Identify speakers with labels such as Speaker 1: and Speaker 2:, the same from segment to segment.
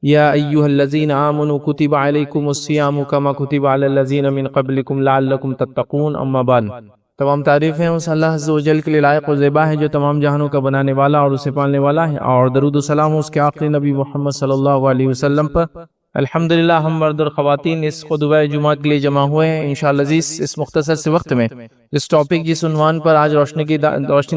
Speaker 1: یا ایہا الذین آمنوا کتب علیکم الصیام کما کتب علی الذین من قبلکم لعلکم تتقون اما بعد۔ تمام تعریفیں اس اللہ عز و جل کے لیے لائق و زیبا ہے جو تمام جہانوں کا بنانے والا اور اسے پالنے والا ہے، اور درود و سلام اس کے آخری نبی محمد صلی اللہ علیہ وسلم پر۔ الحمدللہ ہم مرد اور خواتین اس خطبہ جمعہ کے لیے جمع ہوئے ہیں انشاءاللہ عزیز۔ اس مختصر سے وقت میں اس ٹاپک جس عنوان پر آج روشنی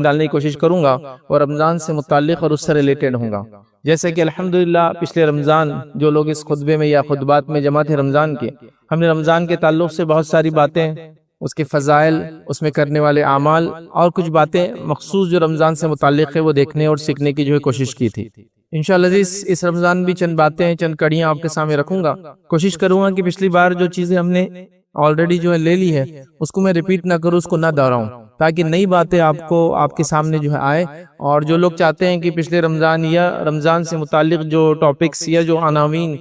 Speaker 1: ڈالنے کی کوشش کروں گا اور رمضان سے متعلق اور اس سے ریلیٹڈ ہوں گا۔ جیسے کہ الحمدللہ پچھلے رمضان جو لوگ اس خطبے میں یا خطبات میں جمع تھے رمضان کے، ہم نے رمضان کے تعلق سے بہت ساری باتیں، اس کے فضائل، اس میں کرنے والے اعمال اور کچھ باتیں مخصوص جو رمضان سے متعلق ہے وہ دیکھنے اور سیکھنے کی کوشش کی تھی۔ انشاءاللہ عزیز اس رمضان بھی چند باتیں، چند کڑیاں آپ کے سامنے رکھوں گا۔ کوشش کروں گا کہ پچھلی بار جو چیزیں ہم نے آلریڈی لے لی ہے اس کو میں ریپیٹ نہ کروں، اس کو نہ دہراؤں، تاکہ نئی باتیں آپ کے سامنے آئے۔ اور جو لوگ چاہتے ہیں کہ پچھلے رمضان یا رمضان سے متعلق جو ٹاپکس یا جو عناوین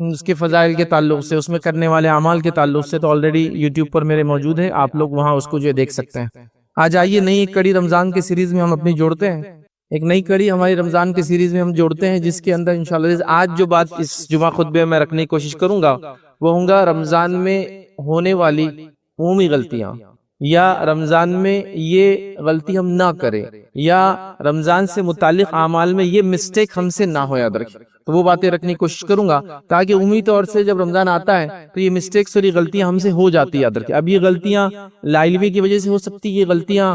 Speaker 1: اس کے فضائل کے تعلق سے، اس میں کرنے والے اعمال کے تعلق سے، تو آلریڈی یوٹیوب پر میرے موجود ہے، آپ لوگ وہاں اس کو دیکھ سکتے ہیں۔ آج آئیے نئی ایک کڑی رمضان کی سیریز میں ہم اپنی جوڑتے ہیں، ایک نئی کڑی ہماری رمضان کی سیریز میں ہم جوڑتے ہیں، جس کے اندر انشاءاللہ آج جو بات اس جمعہ خطبے میں رکھنے کی کوشش کروں گا وہ ہوں گا رمضان میں ہونے والی عمومی غلطیاں، یا رمضان میں یہ غلطی ہم نہ کریں، یا رمضان سے متعلق اعمال میں یہ مسٹیک ہم سے نہ ہو، یاد رکھیں۔ تو وہ باتیں رکھنے کی کوشش کروں گا تاکہ عمومی طور سے جب رمضان آتا ہے تو یہ مسٹیکس اور یہ غلطیاں ہم سے ہو جاتی، یاد رکھیں۔ اب یہ غلطیاں لا علمی کی وجہ سے ہو سکتی، یہ غلطیاں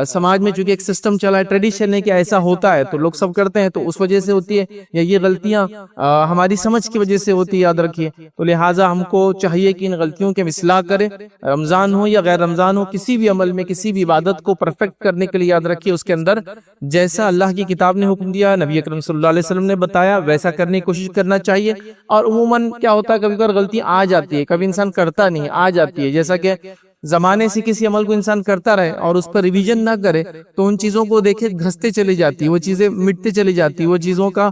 Speaker 1: سماج میں چونکہ ایک سسٹم چلا ہے، ٹریڈیشن ہے کہ ایسا ہوتا ہے تو لوگ سب کرتے ہیں تو اس وجہ سے ہوتی ہے، یا یہ غلطیاں ہماری سمجھ کی وجہ سے ہوتی ہے، یاد رکھیے۔ تو لہٰذا ہم کو چاہیے کہ ان غلطیوں کے اصلاح کریں، رمضان ہو یا غیر رمضان ہو، کسی بھی عمل میں کسی بھی عبادت کو پرفیکٹ کرنے کے لیے یاد رکھیے اس کے اندر جیسا اللہ کی کتاب نے حکم دیا، نبی اکرم صلی اللہ علیہ وسلم نے بتایا، ویسا کرنے کی کوشش کرنا چاہیے۔ اور عموماً کیا ہوتا ہے، کبھی کبھی غلطی آ جاتی ہے، کبھی انسان کرتا نہیں، آ جاتی ہے، جیسا کہ زمانے سے کسی عمل کو انسان کرتا رہے اور اس پر ریویژن نہ کرے تو ان چیزوں کو دیکھے گھستے چلی جاتی، وہ چیزیں مٹتے چلی جاتی، وہ چیزوں کا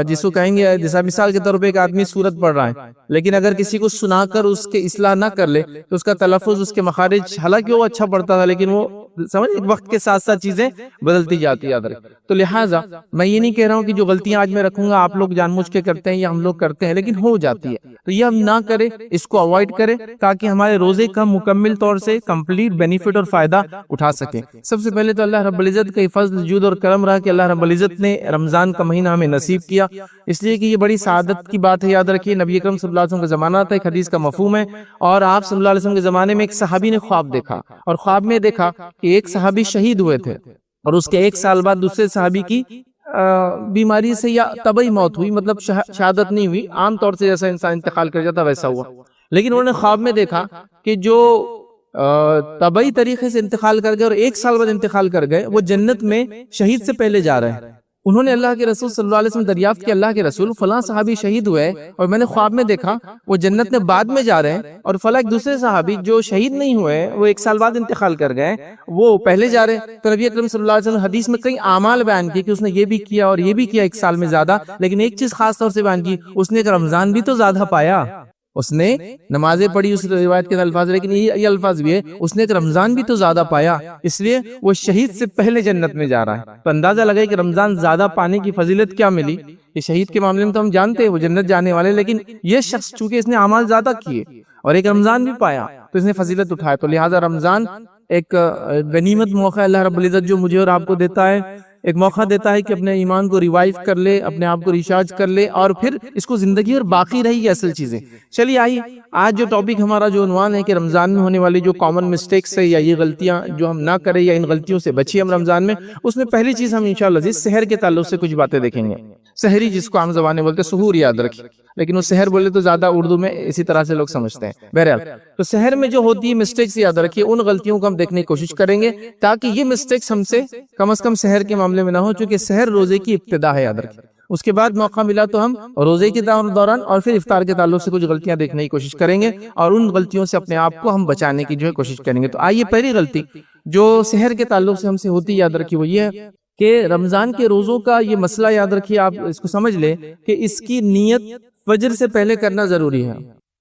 Speaker 1: جس کو کہیں گے، جیسا مثال کے طور پہ ایک آدمی سورت پڑھ رہا ہے، لیکن اگر کسی کو سنا کر اس کے اصلاح نہ کر لے تو اس کا تلفظ، اس کے مخارج، حالانکہ وہ اچھا پڑھتا تھا لیکن وہ سمجھ وقت کے ساتھ ساتھ چیزیں بدلتی جاتی، یاد رکھیں۔ تو لہٰذا میں یہ نہیں کہہ رہا ہوں کہ جو غلطیاں آج میں رکھوں گا آپ لوگ جان بوجھ کے کرتے ہیں یا ہم لوگ کرتے ہیں، لیکن ہو جاتی ہے، تو یہ ہم نہ کریں، اس کو اوائڈ کریں تاکہ ہمارے روزے کا مکمل طور سے کمپلیٹ بینیفٹ اور فائدہ اٹھا سکیں۔ سب سے پہلے تو اللہ رب العزت کا فضل، جود اور کرم رہا کہ اللہ رب العزت نے رمضان کا مہینہ ہمیں نصیب کیا، اس لیے کہ یہ بڑی سعادت کی بات ہے، یاد رکھیے۔ نبی اکرم صلی اللہ علیہ وسلم کا زمانہ تھا، ایک حدیث کا مفہوم ہے، اور آپ صلی اللہ علیہ وسلم کے زمانے میں ایک صحابی نے خواب دیکھا، اور خواب میں دیکھا کہ ایک صحابی شہید ہوئے تھے اور اس کے ایک سال بعد دوسرے صحابی کی بیماری سے یا طبعی موت ہوئی، مطلب شہادت نہیں ہوئی، عام طور سے جیسا انسان انتقال کر جاتا ویسا ہوا، لیکن انہوں نے خواب میں دیکھا کہ جو طبعی طریقے سے انتقال کر گئے اور ایک سال بعد انتقال کر گئے وہ جنت میں شہید سے پہلے جا رہے ہیں۔ انہوں نے اللہ کے رسول صلی اللہ علیہ وسلم دریافت کیا، اللہ کے رسول فلاں صحابی شہید ہوئے اور میں نے خواب میں دیکھا وہ جنت میں بعد میں جا رہے ہیں، اور فلاں ایک دوسرے صحابی جو شہید نہیں ہوئے وہ ایک سال بعد انتقال کر گئے وہ پہلے جا رہے ہیں۔ تو نبی اکرم صلی اللہ علیہ وسلم حدیث میں کئی اعمال بیان کی کہ اس نے یہ بھی کیا اور یہ بھی کیا ایک سال میں زیادہ، لیکن ایک چیز خاص طور سے بیان کی، اس نے رمضان بھی تو زیادہ پایا، اس نے نمازیں پڑھی اس روایت کے الفاظ، لیکن یہ الفاظ بھی ہے اس نے رمضان بھی تو زیادہ پایا، اس لیے وہ شہید سے پہلے جنت میں جا رہا ہے۔ تو اندازہ لگائے کہ رمضان زیادہ پانے کی فضیلت کیا ملی۔ یہ شہید کے معاملے میں تو ہم جانتے ہیں وہ جنت جانے والے، لیکن یہ شخص چونکہ اس نے اعمال زیادہ کیے اور ایک رمضان بھی پایا تو اس نے فضیلت اٹھایا۔ تو لہٰذا رمضان ایک غنیمت موقع اللہ رب العزت جو مجھے اور آپ کو دیتا ہے، ایک موقع دیتا ہے کہ اپنے ایمان کو ریوائیو کر لے، اپنے آپ کو ریچارج کر لے اور پھر اس کو زندگی اور باقی رہی یہ اصل چیزیں۔ چلیے آئیے آج جو ٹاپک ہمارا جو عنوان ہے کہ رمضان میں ہونے والی جو کامن مسٹیکس ہے یا یہ غلطیاں جو ہم نہ کریں یا ان غلطیوں سے بچیں ہم رمضان میں، اس میں پہلی چیز ہم انشاءاللہ عزیز سحر کے تعلق سے کچھ باتیں دیکھیں گے۔ سحری جس کو عام زبان میں بولتے ہیں، سحور یاد رکھیں، لیکن وہ سحر بولے تو زیادہ اردو میں اسی طرح سے لوگ سمجھتے ہیں۔ بہرحال تو سحر میں جو ہوتی ہے مسٹیکس یاد رکھیے، ان غلطیوں کو ہم دیکھنے کی کوشش کریں گے تاکہ یہ مسٹیکس ہم سے کم از کم سحر کے معاملے میں نہ ہو، چونکہ سحر روزے کی ابتدا ہے، یاد رکھیں۔ اس کے بعد موقع ملا تو ہم روزے کے دوران اور پھر افطار کے تعلق سے کچھ غلطیاں دیکھنے کی کوشش کریں گے اور ان غلطیوں سے اپنے آپ کو ہم بچانے کی کوشش کریں گے۔ تو آئیے پہلی غلطی جو سحر کے تعلق سے ہم سے ہوتی یاد رکھیے وہ یہ ہے کہ رمضان کے روزوں کا یہ مسئلہ یاد رکھیے، آپ اس کو سمجھ لیں کہ اس کی نیت فجر سے پہلے کرنا ضروری ہے،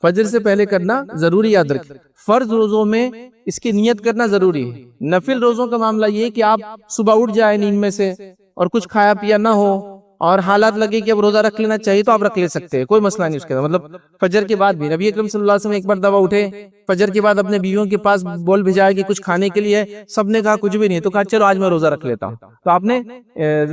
Speaker 1: فجر سے پہلے کرنا ضروری یاد رکھیں۔ فرض روزوں میں اس کی نیت کرنا ضروری ہے، نفل روزوں کا معاملہ یہ کہ آپ صبح اٹھ جائیں نیند میں سے اور کچھ کھایا پیا نہ ہو اور حالات لگے کہ اب روزہ رکھ لینا چاہیے تو آپ رکھ لے سکتے ہیں، کوئی مسئلہ نہیں اس کے مطلب فجر کے بعد بھی۔ نبی اکرم صلی اللہ علیہ وسلم ایک بار دوا اٹھے فجر کے بعد اپنے بیویوں کے پاس بول بھیجایا کہ کچھ کھانے کے لیے، سب نے کہا کچھ بھی نہیں، تو کہا چلو آج میں روزہ رکھ لیتا ہوں، تو آپ نے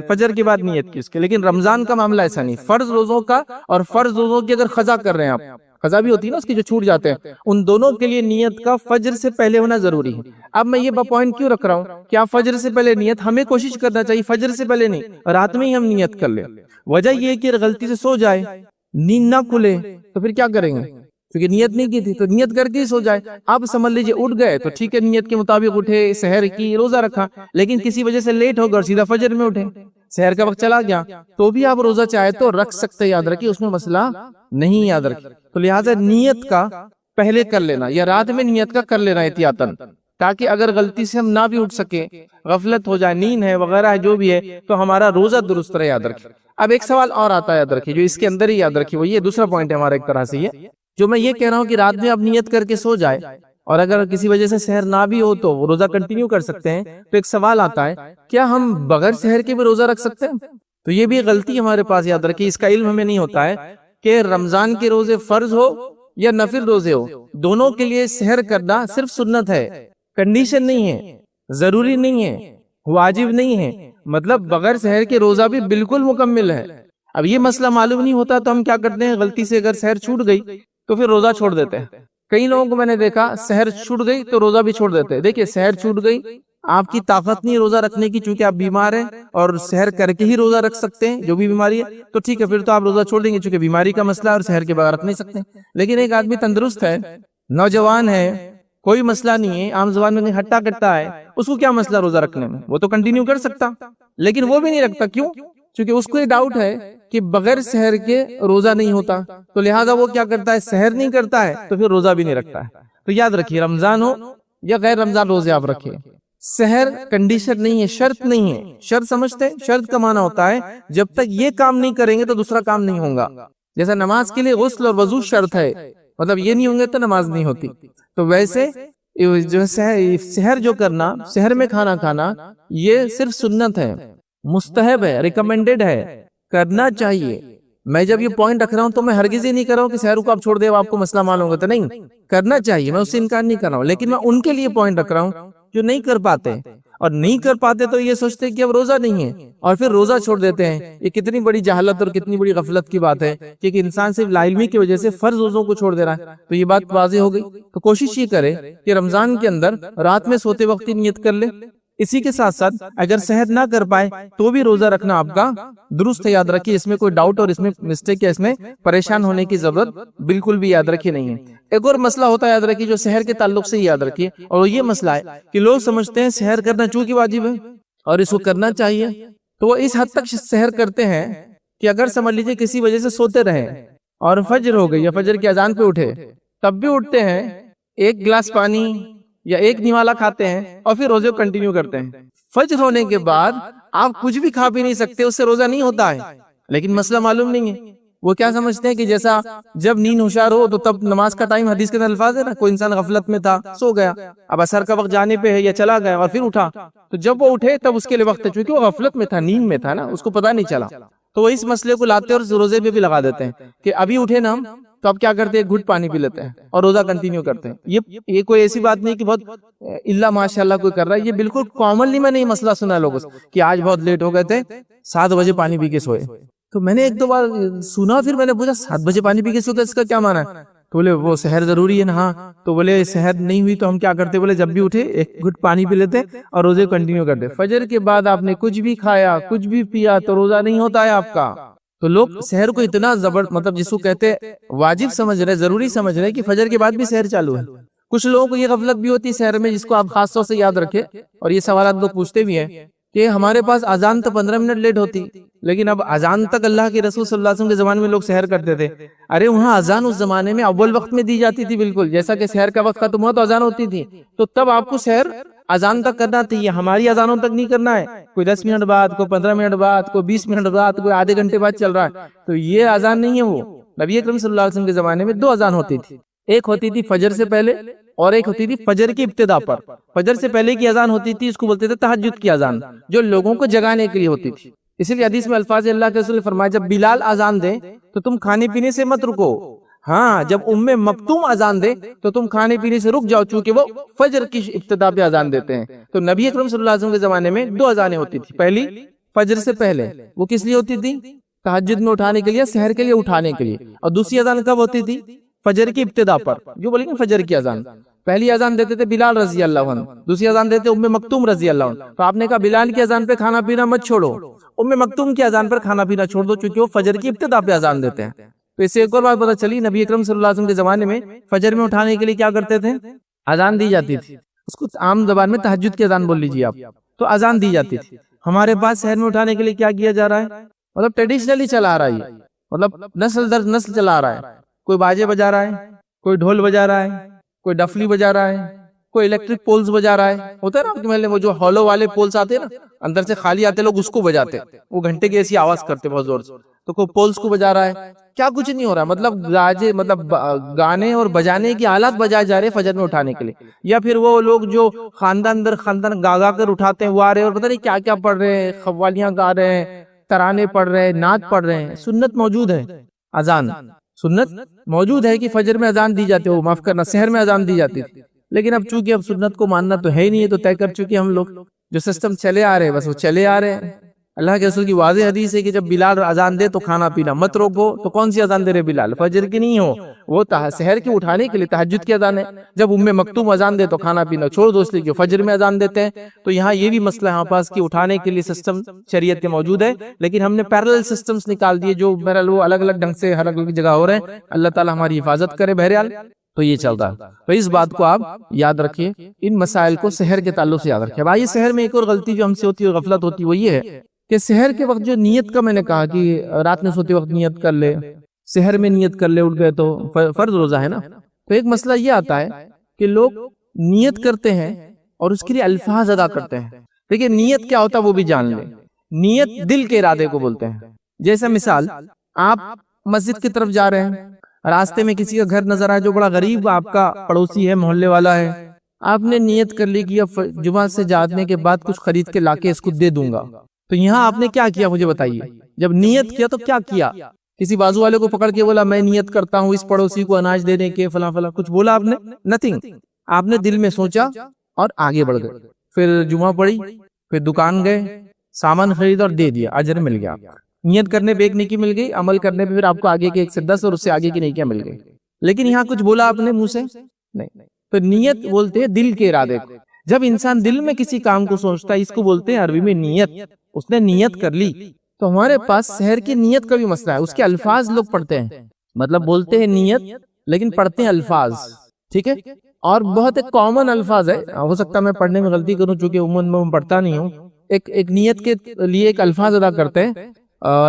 Speaker 1: فجر کے بعد نیت کی اس کے۔ لیکن رمضان کا معاملہ ایسا نہیں، فرض روزوں کا اور فرض روزوں کی اگر قضا کر رہے ہیں آپ، قضا بھی ہوتی ہے نا اس کی جو چھوٹ جاتے ہیں، ان دونوں کے لیے نیت کا فجر سے پہلے ہونا ضروری ہے۔ اب میں یہ پوائنٹ کیوں رکھ رہا ہوں کہ آپ فجر سے پہلے نیت، ہمیں کوشش کرنا چاہیے فجر سے پہلے نہیں، رات میں ہی ہم نیت کر لیں۔ وجہ یہ ہے کہ غلطی سے سو جائے، نیند نہ کھلے تو پھر کیا کریں گے، کیونکہ نیت نہیں کی تھی تو نیت کر کے ہی سو جائے۔ آپ سمجھ لیجئے اٹھ گئے تو ٹھیک ہے، نیت کے مطابق اٹھے، سحر کی، روزہ رکھا، لیکن کسی وجہ سے لیٹ ہو گئے اور سیدھا فجر میں اٹھے، سحر کا وقت چلا گیا، تو بھی آپ روزہ چاہے تو رکھ سکتے، یاد رکھیے اس میں مسئلہ نہیں، یاد رکھیے۔ تو لہٰذا نیت کا پہلے کر لینا یا رات میں نیت کا کر لینا احتیاطاً، تاکہ اگر غلطی سے ہم نہ بھی اٹھ سکے، غفلت ہو جائے، نیند ہے وغیرہ ہے جو بھی ہے، تو ہمارا روزہ درست رہے، یاد رکھیے۔ اب ایک سوال اور آتا ہے، یاد رکھیے، جو اس کے اندر ہی یاد رکھیے، وہ یہ دوسرا پوائنٹ ہے ہمارا ایک طرح سے، یہ جو میں یہ کہہ رہا ہوں کہ رات میں اب نیت کر کے سو جائے اور اگر کسی وجہ سے سحر نہ بھی ہو تو وہ روزہ کنٹینیو کر سکتے ہیں، تو ایک سوال آتا ہے کیا ہم بغیر سحر کے بھی روزہ رکھ سکتے ہیں؟ تو یہ بھی غلطی ہمارے پاس، یاد رکھیے، اس کا علم ہمیں نہیں ہوتا ہے کہ رمضان کے روزے فرض ہو یا نفل روزے ہو، دونوں کے لیے سحر کرنا صرف سنت ہے، کنڈیشن نہیں ہے، ضروری نہیں ہے، واجب نہیں ہے، مطلب بغیر سحر کے روزہ بھی بالکل مکمل ہے۔ اب یہ مسئلہ معلوم نہیں ہوتا تو ہم کیا کرتے ہیں، غلطی سے اگر سحر چھوٹ گئی تو پھر روزہ چھوڑ دیتے ہیں۔ کئی لوگوں کو میں نے دیکھا سحر چھوٹ گئی تو روزہ بھی چھوڑ دیتے ہیں۔ دیکھیں سحر چھوٹ گئی، آپ کی طاقت نہیں روزہ رکھنے کی، چونکہ آپ بیمار ہیں اور سحر کر کے ہی روزہ رکھ سکتے ہیں، جو بھی بیماری ہے تو ٹھیک ہے، پھر تو آپ روزہ چھوڑ دیں گے، چونکہ بیماری کا مسئلہ اور سحر کے بغیر رکھ نہیں سکتے۔ لیکن ایک آدمی تندرست ہے، نوجوان ہے، کوئی مسئلہ نہیں ہے، عام زبان میں ہٹا کٹا ہے، اس کو کیا مسئلہ روزہ رکھنے میں، وہ تو کنٹینیو کر سکتا، لیکن وہ بھی نہیں رکھتا، کیوں؟ چونکہ اس کو یہ ڈاؤٹ ہے کہ بغیر سحر کے روزہ نہیں ہوتا، تو لہٰذا وہ کیا کرتا ہے، سحر نہیں کرتا ہے تو پھر روزہ بھی نہیں رکھتا ہے۔ تو یاد رکھیے، رمضان ہو یا غیر رمضان روزے آپ رکھیں، سحر کنڈیشن نہیں ہے، شرط نہیں ہے۔ شرط سمجھتے ہیں؟ شرط کا معنی ہوتا ہے جب تک یہ کام نہیں کریں گے تو دوسرا کام نہیں ہوگا۔ جیسا نماز کے لیے غسل اور وضو شرط ہے، مطلب یہ نہیں ہوں گے تو نماز نہیں ہوتی، تو ویسے جو سحر جو کرنا، سحر میں کھانا کھانا، یہ صرف سنت ہے، مستحب ہے، ریکمینڈڈ ہے، کرنا چاہیے۔ میں جب یہ پوائنٹ رکھ رہا ہوں تو میں ہرگز ہی نہیں کر رہا ہوں کہ سحر کو آپ چھوڑ دیں آپ کو مسئلہ معلوم ہوگا، تو نہیں، کرنا چاہیے، میں اس سے انکار نہیں کر رہا ہوں، لیکن میں ان کے لیے پوائنٹ رکھ رہا ہوں جو نہیں کر پاتے، اور نہیں کر پاتے تو یہ سوچتے کہ اب روزہ نہیں ہے اور پھر روزہ چھوڑ دیتے ہیں۔ یہ کتنی بڑی جہالت اور کتنی بڑی غفلت کی بات ہے کہ ایک انسان صرف لا علمی کی وجہ سے فرض روزوں کو چھوڑ دے رہا ہے۔ تو یہ بات واضح ہو گئی، تو کوشش یہ کرے کہ رمضان کے اندر رات میں سوتے وقت ہی نیت کر لے۔ اسی کے ساتھ ساتھ اگر سحر نہ کر پائے تو بھی روزہ رکھنا آپ کا درست ہے، یاد رکھیے، اس میں کوئی ڈاؤٹ اور اس میں مسٹیک یا اس میں پریشان ہونے کی ضرورت بالکل بھی، یاد رکھیے، نہیں ہے۔ ایک اور مسئلہ ہوتا ہے، یاد رکھیے، جو سحر کے تعلق سے ہی یاد رکھیے، اور یہ مسئلہ ہے کہ لوگ سمجھتے ہیں سحر کرنا چونکہ واجب ہے اور اس کو کرنا چاہیے، تو وہ اس حد تک سحر کرتے ہیں کہ اگر سمجھ لیجئے کسی وجہ سے سوتے رہے اور فجر ہو گئی یا فجر کی اذان پہ اٹھے، تب بھی اٹھتے ہیں، ایک گلاس پانی یا ایک نوالا کھاتے ہیں اور پھر روزے کو کنٹینیو کرتے ہیں۔ فجر ہونے کے بعد آپ کچھ بھی کھا بھی نہیں سکتے، اس سے روزہ نہیں ہوتا ہے، لیکن مسئلہ معلوم نہیں ہے۔ وہ کیا سمجھتے ہیں کہ جیسا جب نیند ہوشیار ہو تو تب نماز کا ٹائم، حدیث کے اندر الفاظ ہے نا، کوئی انسان غفلت میں تھا، سو گیا، اب عصر کا وقت جانے پہ ہے یا چلا گیا اور پھر اٹھا، تو جب وہ اٹھے تب اس کے لیے وقت ہے، چونکہ وہ غفلت میں تھا، نیند میں تھا نا، اس کو پتہ نہیں چلا، تو وہ اس مسئلے کو لاتے اور روزے پہ بھی لگا دیتے ہیں کہ ابھی اٹھے نا ہم، تو اب کیا کرتے ہیں، گھٹ پانی پی لیتے ہیں اور روزہ کنٹینیو کرتے ہیں۔ یہ کوئی ایسی بات نہیں کہ بہت اللہ ماشاءاللہ کوئی کر رہا ہے، یہ بالکل کامنلی میں نے یہ مسئلہ سنا لوگوں سے کہ آج بہت لیٹ ہو گئے تھے، 7 بجے پانی پی کے سوئے۔ تو میں نے ایک دو بار سنا، پھر میں نے پوچھا 7 بجے پانی پی کے سوتے اس کا کیا معنی ہے؟ تو بولے وہ سحر ضروری ہے نا، ہاں، تو بولے سحر نہیں ہوئی تو ہم کیا کرتے، بولے جب بھی اٹھے ایک گھٹ پانی پی لیتے اور روزے کنٹینیو کرتے۔ فجر کے بعد آپ نے کچھ بھی کھایا، کچھ بھی پیا تو روزہ نہیں ہوتا ہے آپ کا۔ تو لوگ سحر کو اتنا مطلب جس کو کہتے واجب سمجھ رہے، ضروری سمجھ رہے کہ فجر کے بعد بھی سحر چالو ہے۔ کچھ لوگوں کو یہ غفلت بھی ہوتی ہے سحر میں، جس کو آپ خاص طور سے یاد رکھے، اور یہ سوالات لوگ پوچھتے بھی ہیں کہ ہمارے پاس اذان تو 15 منٹ لیٹ ہوتی، لیکن اب اذان تک اللہ کے رسول صلی اللہ علیہ وسلم کے زمانے میں لوگ سحر کرتے تھے۔ ارے وہاں اذان اس زمانے میں اول وقت میں دی جاتی تھی، بالکل جیسا کہ سحر کا وقت ختم ہوا تو اذان ہوتی تھی، تو تب آپ کو سحر اذان تک کرنا تھی، ہماری اذانوں تک نہیں کرنا ہے، کوئی 10 منٹ بعد، کوئی 15 منٹ بعد، کوئی 20 منٹ بعد، کوئی آدھے گھنٹے بعد چل رہا ہے، تو یہ اذان نہیں ہے۔ وہ نبی اکرم صلی اللہ علیہ وسلم کے زمانے میں 2 اذان ہوتی تھی، ایک ہوتی تھی فجر سے پہلے اور ایک ہوتی تھی فجر کی ابتدا پر۔ فجر سے پہلے کی اذان ہوتی تھی، اس کو بولتے تھے تہجد کی اذان، جو لوگوں کو جگانے کے لیے ہوتی تھی، اسی لیے حدیث میں الفاظ اللہ کے رسول نے فرمایا جب بلال اذان دے تو تم کھانے پینے سے مت رکو، ہاں جب ام مکتوم اذان دے تو تم کھانے پینے سے رک جاؤ، چونکہ وہ فجر کی ابتدا پہ اذان دیتے ہیں۔ تو نبی اکرم صلی اللہ علیہ وسلم کے زمانے میں 2 اذانیں ہوتی تھی، پہلی فجر سے پہلے، وہ کس لیے ہوتی تھی؟ تہجد میں اٹھانے کے لیے، سحر کے لیے اٹھانے کے لیے، اور دوسری اذان کب ہوتی تھی؟ فجر کی ابتدا پر، جو بولیں گے فجر کی اذان۔ پہلی اذان دیتے تھے بلال رضی اللہ عنہ، دوسری اذان دیتے ام مکتوم رضی اللہ عنہ۔ تو آپ نے کہا بلال کی اذان پہ کھانا پینا مت چھوڑو، ام مکتوم کی اذان پر کھانا پینا چھوڑ دو، چونکہ وہ فجر کی ابتدا پہ اذان دیتے ہیں۔ تو اس سے ایک اور بات پتہ چلی، نبی اکرم صلی اللہ علیہ وسلم کے زمانے میں فجر میں اٹھانے کے لیے کیا کرتے تھے؟ اذان دی جاتی تھی، اس کو عام زبان میں تہجد کی اذان بول لیجیے آپ، تو اذان دی جاتی تھی۔ ہمارے پاس شہر میں اٹھانے کے لیے کیا کیا جا رہا ہے؟ مطلب ٹریڈیشنلی چلا آ رہا ہے، مطلب نسل در نسل چلا آ رہا ہے۔ کوئی باجے بجا رہا ہے، کوئی ڈھول بجا رہا ہے، کوئی ڈفلی بجا رہا ہے، کوئی الیکٹرک پولز بجا رہا ہے۔ ہوتا ہے نا آپ کے محلے میں وہ جو ہالو والے پولز آتے ہیں نا، اندر سے خالی آتے، لوگ اس کو بجاتے، وہ گھنٹے کی ایسی آواز کرتے بہت زور سے، تو کوئی پولز کو بجا رہا ہے۔ کیا کچھ نہیں ہو رہا، مطلب گانے اور بجانے کی آلات بجائے جا رہے فجر میں اٹھانے کے لیے، یا پھر وہ لوگ جو خاندان در خاندان گا کر اٹھاتے ہیں وہ آ رہے ہیں اور پتہ نہیں کیا کیا پڑھ رہے ہیں، قوالیاں گا رہے ہیں، ترانے پڑھ رہے ہیں، نعت پڑھ رہے ہیں۔ سنت موجود ہے، اذان سنت موجود ہے کہ فجر میں اذان دی جاتی ہے، وہ معاف کرنا سحر میں اذان دی جاتی تھی، لیکن اب چونکہ اب سنت کو ماننا تو ہے ہی نہیں ہے، تو طے کر چکے ہم لوگ، جو سسٹم چلے آ رہے ہیں بس وہ چلے آ رہے ہیں۔ اللہ کے رسول کی واضح حدیث ہے کہ جب بلال اذان دے تو کھانا پینا مت روکو، تو کون سی اذان دے رہے بلال؟ فجر کی نہیں ہو، وہ سحر کے اٹھانے کے لیے تہجد کی اذان ہے۔ جب ام مکتوم اذان دے تو کھانا پینا چھوڑ دو، اس لیے کہ فجر میں اذان دیتے ہیں۔ تو یہاں یہ بھی مسئلہ ہمارے پاس کہ اٹھانے کے لیے سسٹم شریعت کے موجود ہے، لیکن ہم نے پیرلل سسٹمز نکال دیے جو بہرحال وہ الگ الگ ڈھنگ سے ہر الگ جگہ ہو رہے ہیں۔ اللہ تعالی ہماری حفاظت کرے۔ بہرحال تو یہ چلتا ہے، تو اس بات کو آپ یاد رکھیے، ان مسائل کو سحر کے تعلق سے یاد رکھیے۔ بھائی سحر میں ایک اور غلطی جو ہم سے ہوتی ہے، غفلت ہوتی ہے، وہ یہ ہے کہ سحر کے وقت جو نیت کا میں نے کہا کہ رات میں سوتے وقت نیت کر لے، سحر میں نیت کر لے، اٹھ گئے تو فرض روزہ ہے نا، تو ایک مسئلہ یہ آتا ہے کہ لوگ نیت کرتے ہیں اور اس کے لیے الفاظ ادا کرتے ہیں۔ دیکھیں نیت کیا ہوتا ہے وہ بھی جان لیں۔ نیت دل کے ارادے کو بولتے ہیں۔ جیسا مثال، آپ مسجد کی طرف جا رہے ہیں، راستے میں کسی کا گھر نظر آئے جو بڑا غریب آپ کا پڑوسی ہے، محلے والا ہے، آپ نے نیت کر لی کہ اب جمعہ سے جانے کے بعد کچھ خرید کے لا کے اس کو دے دوں گا، تو یہاں آپ نے کیا کیا مجھے بتائیے؟ جب نیت کیا تو کیا کیا؟ کسی بازو والے کو پکڑ کے بولا میں نیت کرتا ہوں اس پڑوسی کو اناج دینے کے، فلاں فلاں کچھ بولا آپ نے؟ نتھنگ۔ آپ نے دل میں سوچا اور آگے بڑھ گئے، پھر جمعہ پڑھی، پھر دکان گئے، سامان خرید اور دے دیا، اجر مل گیا۔ نیت کرنے پہ ایک نیکی مل گئی، عمل کرنے پہ پھر آپ کو آگے کے 1 سے 10 اور اس سے آگے کی نیکیاں مل گئی۔ لیکن یہاں کچھ بولا آپ نے منہ سے؟ نہیں۔ تو نیت بولتے ہیں دل کے ارادے کو۔ جب انسان دل میں کسی کام کو سوچتا ہے، اس کو بولتے ہیں عربی میں نیت۔ اس نے نیت کر لی۔ تو ہمارے پاس سحر کی نیت کا بھی مسئلہ ہے، اس کے الفاظ لوگ پڑھتے ہیں، مطلب بولتے ہیں نیت لیکن پڑھتے ہیں الفاظ، ٹھیک ہے؟ اور بہت ایک کامن الفاظ ہے، ہو سکتا ہے میں پڑھنے میں غلطی کروں چونکہ عموماً میں پڑھتا نہیں ہوں، ایک نیت کے لیے ایک الفاظ ادا کرتے ہیں،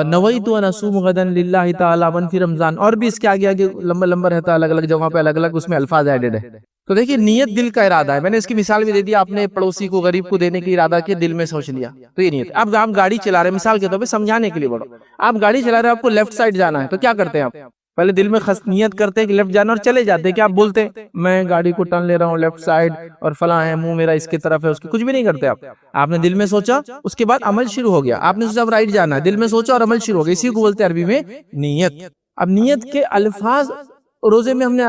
Speaker 1: نویت ان اصوم غدا للہ تعالی من فی رمضان، اور بھی اس کے آگے آگے لمبا لمبا رہتا ہے، الگ الگ جگہ پہ الگ الگ اس میں الفاظ ایڈڈ ہے۔ تو دیکھیے نیت دل کا ارادہ ہے، میں نے اس کی مثال بھی دے دی، آپ نے پڑوسی کو غریب کو دینے کی ارادہ کیا، دل میں سوچ لیا، تو یہ نیت۔ اب آپ گاڑی چلا رہے ہیں، مثال کے طور پہ سمجھانے کے لیے بڑھو، آپ گاڑی چلا رہے ہیں، آپ کو لیفٹ سائڈ جانا ہے، تو کیا کرتے ہیں آپ؟ پہلے دل میں نیت کرتے ہیں کہ لیفٹ جانا اور چلے جاتے ہیں، کہ آپ بولتے ہیں میں گاڑی کو ٹرن لے رہا ہوں لیفٹ سائڈ اور فلاں ہے، منہ میرا اس کی طرف ہے، اس کی کچھ بھی نہیں کرتے آپ نے دل میں سوچا، اس کے بعد عمل شروع ہو گیا، آپ نے سوچا اب رائٹ جانا ہے، دل میں سوچا اور عمل شروع ہو گیا، اسی کو بولتے ہیں عربی میں نیت۔ اب نیت کے الفاظ روزے میں ہم نے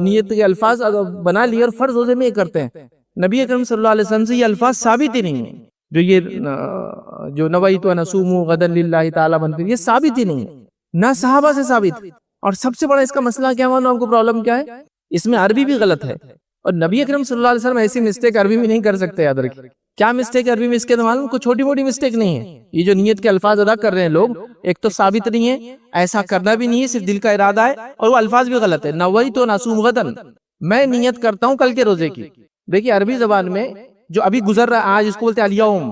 Speaker 1: نیت کے الفاظ بنا لیے اور فرض روزے میں یہ کرتے ہیں۔ نبی اکرم صلی اللہ علیہ وسلم سے یہ الفاظ ثابت ہی نہیں ہیں، جو نویت ان اصوم غدا للہ تعالی من فی، یہ ثابت ہی نہیں ہے، نہ صحابہ سے ثابت۔ اور سب سے بڑا اس کا مسئلہ کیا ہوا، آپ کو پرابلم کیا ہے؟ اس میں عربی بھی غلط ہے، اور نبی اکرم صلی اللہ علیہ وسلم ایسی مسٹیک عربی میں نہیں کر سکتے، یاد رکھیں۔ کیا مسٹیک عربی میں اس کے معلوم؟ کوئی چھوٹی موٹی مسٹیک نہیں ہے، یہ جو نیت کے الفاظ ادا کر رہے ہیں لوگ، ایک تو ثابت نہیں ہے، ایسا کرنا بھی نہیں ہے، صرف دل کا ارادہ ہے، اور وہ الفاظ بھی غلط ہے۔ نویت ان اصوم غدا، میں نیت کرتا ہوں کل کے روزے کی۔ دیکھیے عربی زبان میں جو ابھی گزر رہا ہے آج، اس کو بولتے ہیں الیوم،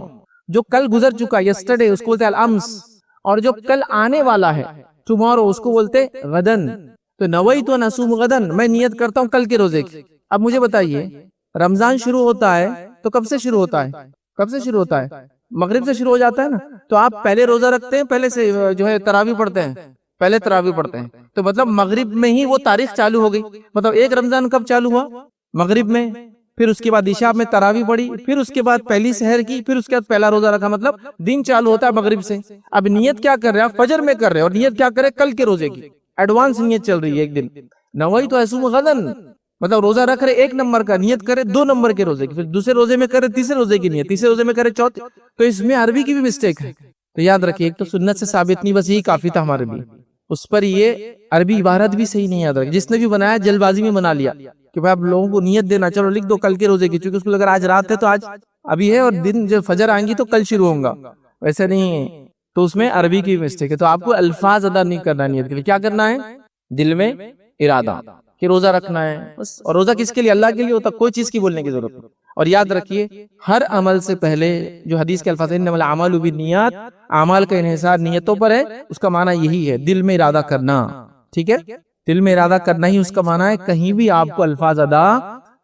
Speaker 1: جو کل گزر چکا یسٹرڈے اس کو بولتے ہیں الامس، اور جو کل آنے والا ہے ٹمارو اس کو بولتے ہیں غدن۔ تو نویت ان اصوم غدا، میں نیت کرتا ہوں کل کے روزے کی۔ اب مجھے بتائیے رمضان شروع ہوتا ہے تو کب سے شروع ہوتا ہے؟ کب سے شروع ہوتا ہے؟ مغرب سے شروع ہو جاتا ہے نا، تو آپ پہلے روزہ رکھتے ہیں، پہلے سے جو ہے تراویح پڑھتے ہیں، پہلے تراویح پڑھتے ہیں، تو مطلب مغرب میں ہی وہ تاریخ چالو ہو گئی۔ مطلب ایک رمضان کب چالو ہوا؟ مغرب میں، پھر اس کے بعد عشاء میں تراویح پڑھی، پھر اس کے بعد پہلی سحر کی، پھر اس کے بعد پہلا روزہ رکھا، مطلب دن چالو ہوتا ہے مغرب سے۔ اب نیت کیا کر رہے ہیں؟ فجر میں کر رہے ہیں، اور نیت کیا کرے؟ کل کے روزے کی ایڈوانس نیت چل رہی ہے ایک دن۔ نویت اصوم غدن، مطلب روزہ رکھ رہے 1 نمبر کا، نیت کرے 2 نمبر کے روزے کی، پھر دوسرے روزے میں کرے تیسرے روزے کی نیت، تیسرے روزے میں کرے چوتھے، تو اس میں عربی کی بھی مسٹیک ہے۔ تو یاد رکھیے، ایک تو سنت سے ثابت نہیں، بس یہی کافی تھا ہمارے لیے، اس پر یہ عربی عبارت بھی صحیح نہیں یاد رکھی، جس نے بھی بنایا جلد بازی میں بنا لیا کہ بھائی اب لوگوں کو نیت دینا، چلو لکھ دو کل کے روزے کی، چونکہ اس کو اگر آج رات ہے تو آج ابھی ہے، اور دن جب فجر آئیں گی تو کل شروع ہوں گا، ویسے نہیں ہے، تو اس میں عربی کی مسٹیک ہے۔ تو آپ کو الفاظ ادا نہیں کرنا نیت کے لیے، کیا کرنا ہے؟ دل میں ارادہ کہ روزہ رکھنا ہے بس، اور روزہ کس کے لیے؟ اللہ کے لیے ہوتا، کوئی چیز کی بولنے کی ضرورت نہیں۔ اور یاد رکھیے، ہر عمل سے پہلے جو حدیث کے الفاظ ہیں انما الاعمال بالنیات، اعمال کا انحصار نیتوں پر ہے، اس کا معنی یہی ہے دل میں ارادہ کرنا، ٹھیک ہے؟ دل میں ارادہ کرنا ہی اس کا معنی ہے، کہیں بھی آپ کو الفاظ ادا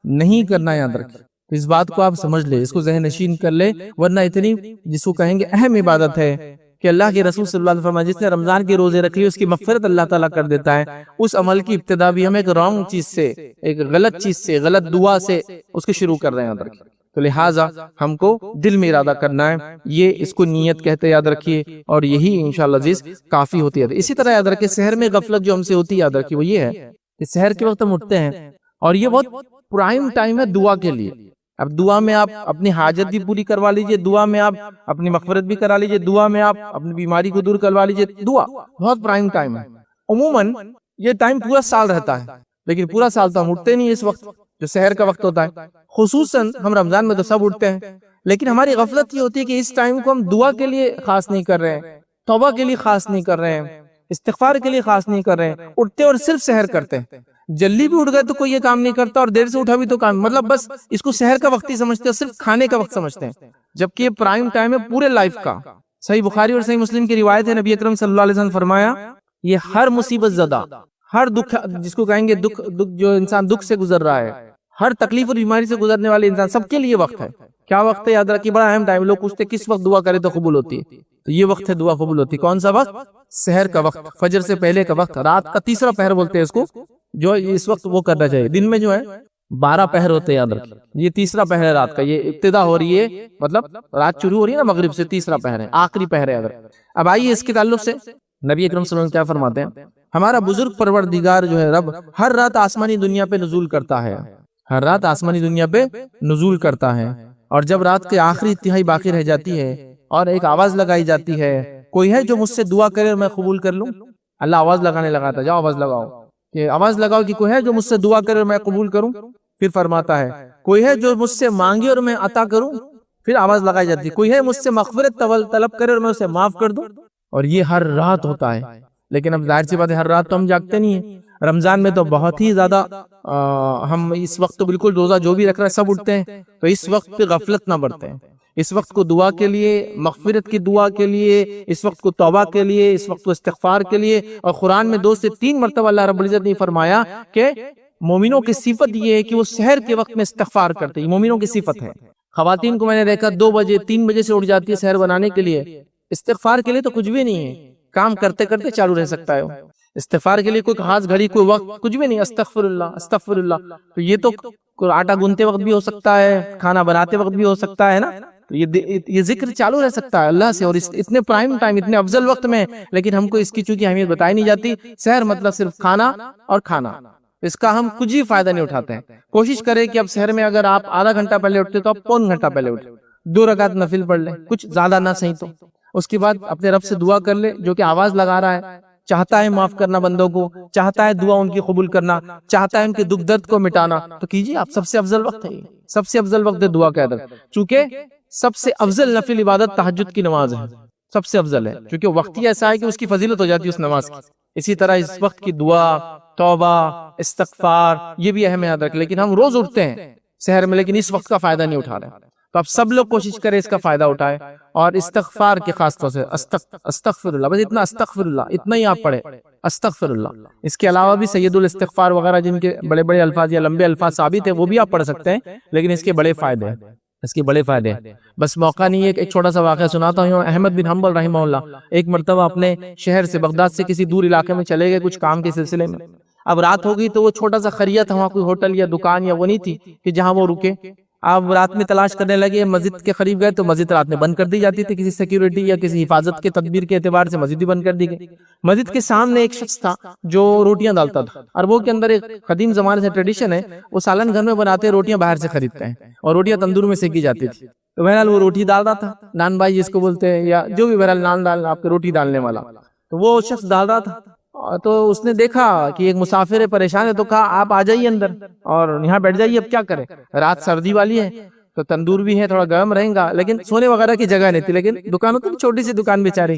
Speaker 1: نہیں کرنا، یاد رکھیں۔ اس بات کو آپ سمجھ لیں، اس کو ذہن نشین کر لیں، ورنہ اتنی جس کو کہیں گے اہم عبادت ہے کہ اللہ کے رسول صلی اللہ علیہ وسلم فرمایا جس نے رمضان کے روزے رکھ لیے اس کی مغفرت اللہ تعالیٰ کر دیتا ہے۔ اس عمل کی ابتدا بھی ہم ایک رانگ چیز سے، ایک غلط چیز سے، غلط دعا سے اس کے شروع کر رہے ہیں، یاد رکھیں۔ تو لہٰذا ہم کو دل میں ارادہ کرنا ہے، یہ اس کو نیت کہتے ہیں، یاد رکھیے، اور یہی انشاءاللہ عزیز کافی ہوتی ہے۔ اسی طرح یاد رکھیے، سحر میں غفلت جو ہم سے ہوتی ہے، یاد رکھیے وہ یہ ہے کہ سحر کے وقت ہم اٹھتے ہیں، اور یہ بہت پرائم ٹائم ہے دعا کے لیے۔ اب دعا میں آپ اپنی حاجت بھی پوری کروا لیجئے، دعا میں آپ اپنی مغفرت بھی کرا لیجئے، دعا میں آپ اپنی بیماری کو دور کروا لیجئے، دعا بہت پرائم ٹائم ہے۔ عموماً یہ ٹائم پورا سال رہتا ہے، لیکن پورا سال تو ہم اٹھتے نہیں اس وقت جو سحر کا وقت ہوتا ہے، خصوصاً ہم رمضان میں تو سب اٹھتے ہیں، لیکن ہماری غفلت یہ ہوتی ہے کہ اس ٹائم کو ہم دعا کے لیے خاص نہیں کر رہے ہیں، توبہ کے لیے خاص نہیں کر رہے ہیں، استغفار کے لیے خاص نہیں کر رہے ہیں، اٹھتے اور صرف سحر کرتے ہیں۔ جلدی بھی اٹھ گئے تو کوئی یہ کام نہیں کرتا، اور دیر سے اٹھا بھی تو کام، مطلب بس اس کو سحر کا وقت ہی سمجھتے ہیں، صرف کھانے کا وقت سمجھتے ہیں، جبکہ یہ پرائم ٹائم ہے پورے لائف کا۔ صحیح بخاری اور صحیح مسلم کی روایت ہے، نبی اکرم صلی اللہ علیہ وسلم فرمایا، یہ ہر مصیبت زدہ، ہر دکھ جس کو کہیں گے دکھ جو انسان دکھ سے گزر رہا ہے، ہر تکلیف اور بیماری سے گزرنے والے انسان، سب کے لیے وقت ہے۔ کیا وقت ہے؟ یاد رکھیے، بڑا اہم ٹائم۔ لوگ پوچھتے کس وقت دعا کرے تو قبول ہوتی ہے، تو یہ وقت ہے دعا قبول ہوتی ہے۔ کون سا وقت؟ سحر کا وقت، فجر سے پہلے کا وقت، رات کا تیسرا پہر بولتے ہیں اس کو، جو اس وقت وہ کرنا چاہیے۔ دن میں جو ہے 12 پہر ہوتے ہیں، یاد رکھیں، یہ تیسرا پہر ہے رات کا، یہ ابتدا ہو رہی ہے، مطلب رات شروع ہو رہی ہے نا مغرب سے، تیسرا پہر ہے، آخری پہر ہے۔ اب آئیے اس کے تعلق سے نبی اکرم صلی اللہ علیہ وسلم کیا فرماتے ہیں؟ ہمارا بزرگ پروردگار جو ہے رب ہر رات آسمانی دنیا پہ نزول کرتا ہے، ہر رات آسمانی دنیا پہ نزول کرتا ہے، اور جب رات کے آخری تہائی باقی رہ جاتی ہے اور ایک آواز لگائی جاتی ہے، کوئی ہے جو مجھ سے دعا کرے اور میں قبول کر لوں؟ اللہ آواز لگانے لگا تھا، جاؤ آواز لگاؤ، کہ آواز لگاؤ کہ کوئی ہے جو مجھ سے دعا کرے اور میں قبول کروں؟ پھر فرماتا ہے کوئی ہے جو مجھ سے مانگے اور میں عطا کروں؟ پھر آواز لگائی جاتی ہے کوئی ہے مجھ سے مغفرت طلب کرے اور میں اسے معاف کر دوں؟ اور یہ ہر رات ہوتا ہے، لیکن اب ظاہر سی بات ہے ہر رات تو ہم جاگتے نہیں ہیں۔ رمضان میں تو بہت ہی زیادہ ہم اس وقت تو بالکل روزہ جو بھی رکھ رہا ہے سب اٹھتے ہیں، تو اس وقت پہ غفلت نہ برتے ہیں، اس وقت کو دعا کے لیے، مغفرت کی دعا کے لیے، اس وقت کو توبہ کے لیے، اس وقت کو استغفار کے لیے۔ اور قرآن میں 2 سے 3 مرتبہ اللہ رب العزت نے فرمایا کہ مومنوں کی صفت یہ ہے کہ وہ سحر کے وقت میں استغفار کرتے ہیں، مومنوں کی صفت ہے۔ خواتین کو میں نے دیکھا 2 بجے 3 بجے سے اٹھ جاتی ہے سحر بنانے کے لیے، استغفار کے لیے تو کچھ بھی نہیں ہے، کام کرتے کرتے چالو رہ سکتا ہے، استغفار کے لیے کوئی خاص گھڑی کوئی وقت کچھ بھی نہیں، استغفر اللہ استغفر اللہ۔ تو یہ تو آٹا گونتے وقت بھی ہو سکتا ہے، کھانا بناتے وقت بھی ہو سکتا ہے نا، تو یہ ذکر چالو رہ سکتا ہے اللہ سے، اور اتنے پرائم ٹائم، اتنے افضل وقت میں، لیکن ہم کو اس کی چونکہ اہمیت بتائی نہیں جاتی۔ سحر مطلب صرف کھانا اور کھانا، اس کا ہم کچھ ہی فائدہ نہیں اٹھاتے ہیں۔ کوشش کریں کہ اب سحر میں اگر آپ آدھا گھنٹہ پہلے اٹھتے تو آپ پون گھنٹہ پہلے اٹھیں، 2 رکعت نفل پڑھ لیں، کچھ زیادہ نہ صحیح تو اس کے بعد اپنے رب سے دعا کر لے، جو کہ آواز لگا رہا ہے، چاہتا ہے معاف کرنا بندوں کو، چاہتا ہے دعا ان کی قبول کرنا، چاہتا ہے ان کے دکھ درد کو مٹانا، تو کیجیے آپ، سب سے افضل وقت ہے، سب سے افضل وقت ہے دعا کا ادب، چونکہ سب سے افضل نفل عبادت تہجد کی نماز ہے، سب سے افضل ہے، چونکہ وقت ہی ایسا ہے کہ اس کی فضیلت ہو جاتی ہے اس نماز کی۔ اسی طرح اس وقت کی دعا، توبہ، استغفار، یہ بھی اہم یاد رکھ، لیکن ہم روز اٹھتے ہیں سحر میں، لیکن اس وقت کا فائدہ نہیں اٹھا رہے، تو اب سب لوگ کوشش کریں اس کا فائدہ اٹھائے، اور استغفار کے خاص طور سے استغفر اللہ، بس اتنا استغفر اللہ اتنا ہی آپ پڑھیں، استغفر اللہ۔ اس کے علاوہ بھی سید الاستغفار وغیرہ جن کے بڑے بڑے الفاظ یا لمبے الفاظ ثابت ہیں وہ بھی آپ پڑھ سکتے ہیں، لیکن اس کے بڑے فائدے ہیں، اس کے بڑے فائدے ہیں۔ بس موقع نہیں ہے، ایک چھوٹا سا واقعہ سناتا ہوں۔ احمد بن حنبل رحمہ اللہ ایک مرتبہ اپنے شہر سے بغداد سے کسی دور علاقے میں چلے گئے کچھ کام کے سلسلے میں۔ اب رات ہو گئی تو وہ چھوٹا سا خریا تھا، وہاں کوئی ہوٹل یا دکان یا وہ نہیں تھی کہ جہاں وہ رکے. اب رات میں تلاش کرنے لگے، مسجد کے قریب گئے تو مسجد رات میں بند کر دی جاتی تھی، کسی سیکیورٹی یا کسی حفاظت کے تدبیر کے اعتبار سے مسجد بھی بند کر دی گئی. مسجد کے سامنے ایک شخص تھا جو روٹیاں ڈالتا تھا، اور وہ کے اندر ایک قدیم زمانے سے ٹریڈیشن ہے، وہ سالن گھر میں بناتے ہیں، روٹیاں باہر سے خریدتے ہیں، اور روٹیاں تندور میں سیکی جاتی تھی. تو بہرحال وہ روٹی ڈال رہا تھا، نان بھائی جس کو بولتے ہیں، یا جو بھی بہرحال نان ڈال آپ کے روٹی ڈالنے والا، تو وہ شخص ڈال رہا تھا. تو اس نے دیکھا کہ ایک مسافر پریشان ہے، تو کہا آپ آ جائیے اندر اور یہاں بیٹھ جائیے. اب کیا کریں، رات سردی والی ہے تو تندور بھی ہے، تھوڑا گرم رہیں گا، لیکن سونے وغیرہ کی جگہ نہیں تھی، لیکن دکان ہوتی چھوٹی سی دکان بیچاری.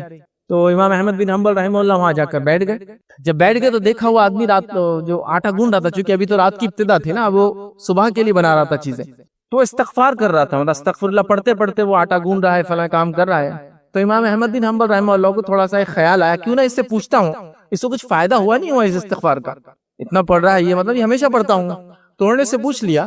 Speaker 1: تو امام احمد بن حنبل رحمہ اللہ وہاں جا کر بیٹھ گئے. جب بیٹھ گئے تو دیکھا وہ آدمی رات جو آٹا گون رہا تھا، چونکہ ابھی تو رات کی ابتدا تھی نا، وہ صبح کے لیے بنا رہا تھا چیزیں، تو استغفار کر رہا تھا، مطلب استغفر اللہ پڑھتے پڑھتے وہ آٹا گون رہا ہے، فلاں کام کر رہا ہے. تو امام احمد بن حنبل رحمہ اللہ کو تھوڑا سا ایک خیال آیا، کیوں نہ اس سے پوچھتا ہوں، اس کو کچھ فائدہ ہوا نہیں ہوا اس استغفار کا، اتنا پڑھ رہا ہے یہ، مطلب یہ ہمیشہ پڑھتا ہوں. تو انہوں نے سے پوچھ لیا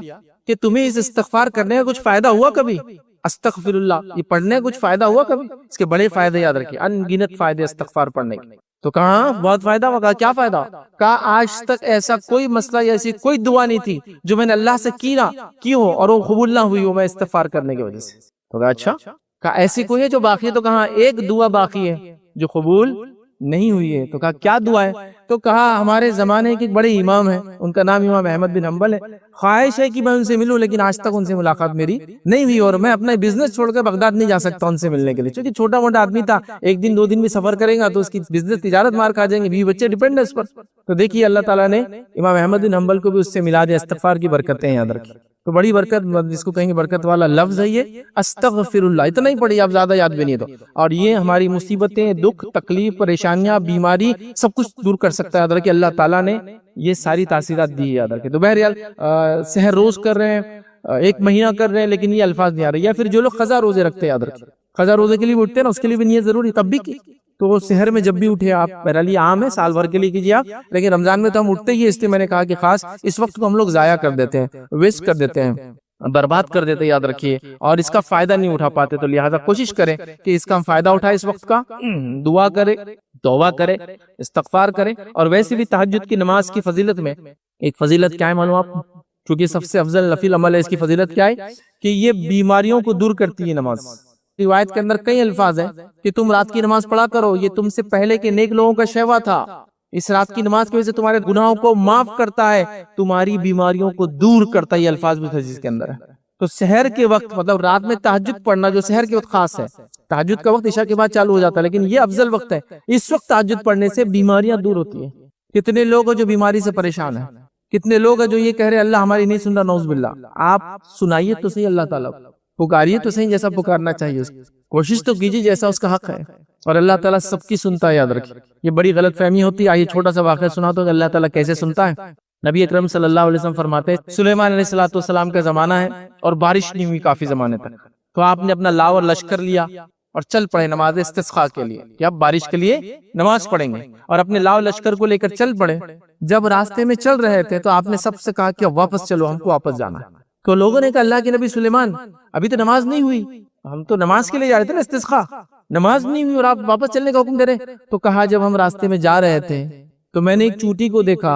Speaker 1: کہ تمہیں اس استغفار کرنے کا کچھ فائدہ ہوا کبھی؟ استغفر اللہ یہ پڑھنے کا کچھ فائدہ ہوا کبھی؟ اس کے بڑے فائدے یاد رکھیے، ان گنت فائدے استغفار پڑھنے کے. تو کہا بہت فائدہ ہوا. کہا کیا فائدہ؟ کہا آج تک ایسا کوئی مسئلہ یا ایسی کوئی دعا نہیں تھی جو میں نے اللہ سے کی ہو اور وہ قبول نہ ہوئی ہو میں استغفار کرنے کی وجہ سے. تو کہا اچھا. کہا ایسی کوئی ہے جو باقی ہے؟ تو کہا ایک دعا باقی ہے جو قبول نہیں ہوئی ہے. تو کہا کیا دعا ہے؟ تو کہا ہمارے زمانے کے ایک بڑے امام ہیں، ان کا نام امام احمد بن حنبل ہے، خواہش ہے کہ میں ان سے ملوں، لیکن آج تک ان سے ملاقات میری نہیں ہوئی، اور میں اپنا بزنس چھوڑ کر بغداد نہیں جا سکتا ان سے ملنے کے لیے، کیونکہ چھوٹا موٹا آدمی تھا، ایک دن دو دن بھی سفر کرے گا تو اس کی بزنس تجارت مار کھا جائیں گے، بیوی بچے ڈیپینڈ ہے اس پر. تو دیکھیے اللہ تعالیٰ نے امام احمد بن حنبل کو بھی اس سے ملا دیا. استغفار کی برکتیں یاد رکھیں، تو بڑی برکت جس کو کہیں گے برکت والا لفظ ہے یہ استغفر اللہ. اتنا ہی پڑھیے آپ، زیادہ یاد بھی نہیں. تو اور یہ ہماری مصیبتیں، دکھ، تکلیف، پریشانیاں، بیماری سب کچھ دور کر سکتا ہے. یاد رکھیے اللہ تعالیٰ نے یہ ساری تاثیرات دی، یاد رکھیں. تو بہرحال سحر روز کر رہے ہیں، ایک مہینہ کر رہے ہیں، لیکن یہ الفاظ نہیں آ رہے. یا پھر جو لوگ قضا روزے رکھتے ہیں، یاد رکھیں قضا روزے کے لیے اٹھتے ہیں نا، اس کے لیے بھی نیت ضروری تب بھی کی. تو سحر میں جب بھی اٹھے آپ، بہرحال یہ عام ہے، سال بھر کے لیے کیجیے آپ، لیکن رمضان میں تو ہم اٹھتے ہی ہیں، اس لیے میں نے کہا کہ خاص اس وقت کو ہم لوگ ضائع کر دیتے ہیں، ویسٹ کر دیتے ہیں، برباد کر دیتے ہیں. یاد رکھیے، اور اس کا فائدہ نہیں اٹھا پاتے. تو لہٰذا کوشش کریں کہ اس کا ہم فائدہ اٹھائے، اس وقت کا دعا کرے، توبہ کرے، استغفار کرے. اور ویسے بھی تہجد کی نماز کی فضیلت میں ایک فضیلت کیا ہے معلوم آپ؟ کیونکہ سب سے افضل نفل عمل ہے، اس کی فضیلت کیا ہے کہ یہ بیماریوں کو دور کرتی ہے نماز. روایت کے اندر کئی الفاظ ہیں کہ تم رات کی نماز پڑھا کرو، یہ تم سے پہلے کے نیک لوگوں کا شیوا تھا، اس رات کی نماز کی وجہ سے تمہارے گناہوں کو معاف کرتا ہے، تمہاری بیماریوں کو دور کرتا ہے. یہ الفاظ بھی حدیث کے اندر ہے. تو سحر کے وقت، مطلب رات میں تہجد پڑھنا جو سحر کے وقت خاص ہے، تہجد کا وقت عشاء کے بعد چالو ہو جاتا ہے، لیکن یہ افضل وقت ہے. اس وقت تہجد پڑھنے سے بیماریاں دور ہوتی ہیں. کتنے لوگ ہیں جو بیماری سے پریشان ہیں، کتنے لوگ ہیں جو یہ کہہ رہے اللہ ہماری نہیں سن رہا، نعوذ باللہ. آپ سنائیے تو صحیح اللہ تعالیٰ، پکاریے تو صحیح جیسا پکارنا چاہیے، کوشش تو کیجیے جیسا اس کا حق ہے، اور اللہ تعالیٰ سب کی سنتا ہے. یاد رکھیے یہ بڑی غلط فہمی ہوتی ہے. آئیے چھوٹا سا واقعہ سنا تو کہ اللہ تعالیٰ کیسے سنتا ہے. نبی اکرم صلی اللہ علیہ وسلم فرماتے ہیں سلیمان علیہ السلام کا زمانہ ہے اور بارش نہیں ہوئی کافی زمانے تک، تو آپ نے اپنا لاؤ اور لشکر لیا اور چل پڑے نماز استسقاء کے لیے، کہ آپ بارش کے لیے نماز پڑھیں گے، اور اپنے لاؤ لشکر کو لے کر چل پڑے. جب راستے میں چل رہے تھے تو آپ نے سب سے کہا کہ واپس چلو، ہم کو واپس جانا ہے. تو لوگوں نے کہا اللہ کے نبی سلیمان ابھی تو نماز نہیں ہوئی، ہم تو نماز کے لیے جا رہے تھے نا استسقاء، نماز نہیں ہوئی اور آپ واپس چلنے کا حکم دے رہے. تو کہا جب ہم راستے میں جا رہے تھے تو میں نے ایک چوٹی کو دیکھا،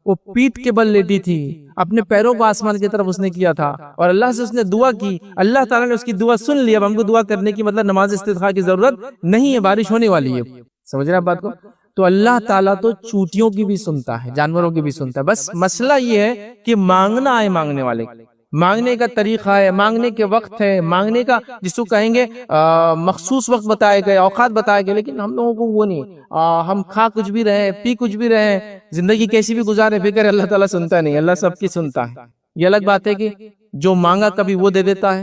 Speaker 1: وہ پیٹھ کے بل لیٹی تھی، اپنے پیروں کو آسمان کی طرف اس نے کیا تھا، اور اللہ سے اس نے دعا کی، اللہ تعالیٰ نے اس کی دعا سن لی. اب ہم کو دعا کرنے کی مطلب نماز استسقاء کی ضرورت نہیں ہے، بارش ہونے والی ہے. سمجھ رہے ہیں بات کو؟ تو اللہ تعالیٰ تو چوٹیوں کی بھی سنتا ہے، جانوروں کی بھی سنتا ہے. بس مسئلہ یہ ہے کہ مانگنا ہے، مانگنے والے مانگنے کا طریقہ ہے، مانگنے کے وقت ہے، مانگنے کا جس کو کہیں گے مخصوص وقت بتائے گئے، اوقات بتائے گئے، لیکن ہم لوگوں کو وہ نہیں. ہم کھا کچھ بھی رہے، پی کچھ بھی رہے، زندگی کیسی بھی گزارے، فکر اللہ تعالیٰ سنتا نہیں. اللہ سب کی سنتا ہے. یہ الگ بات ہے کہ جو مانگا کبھی وہ دے دیتا ہے،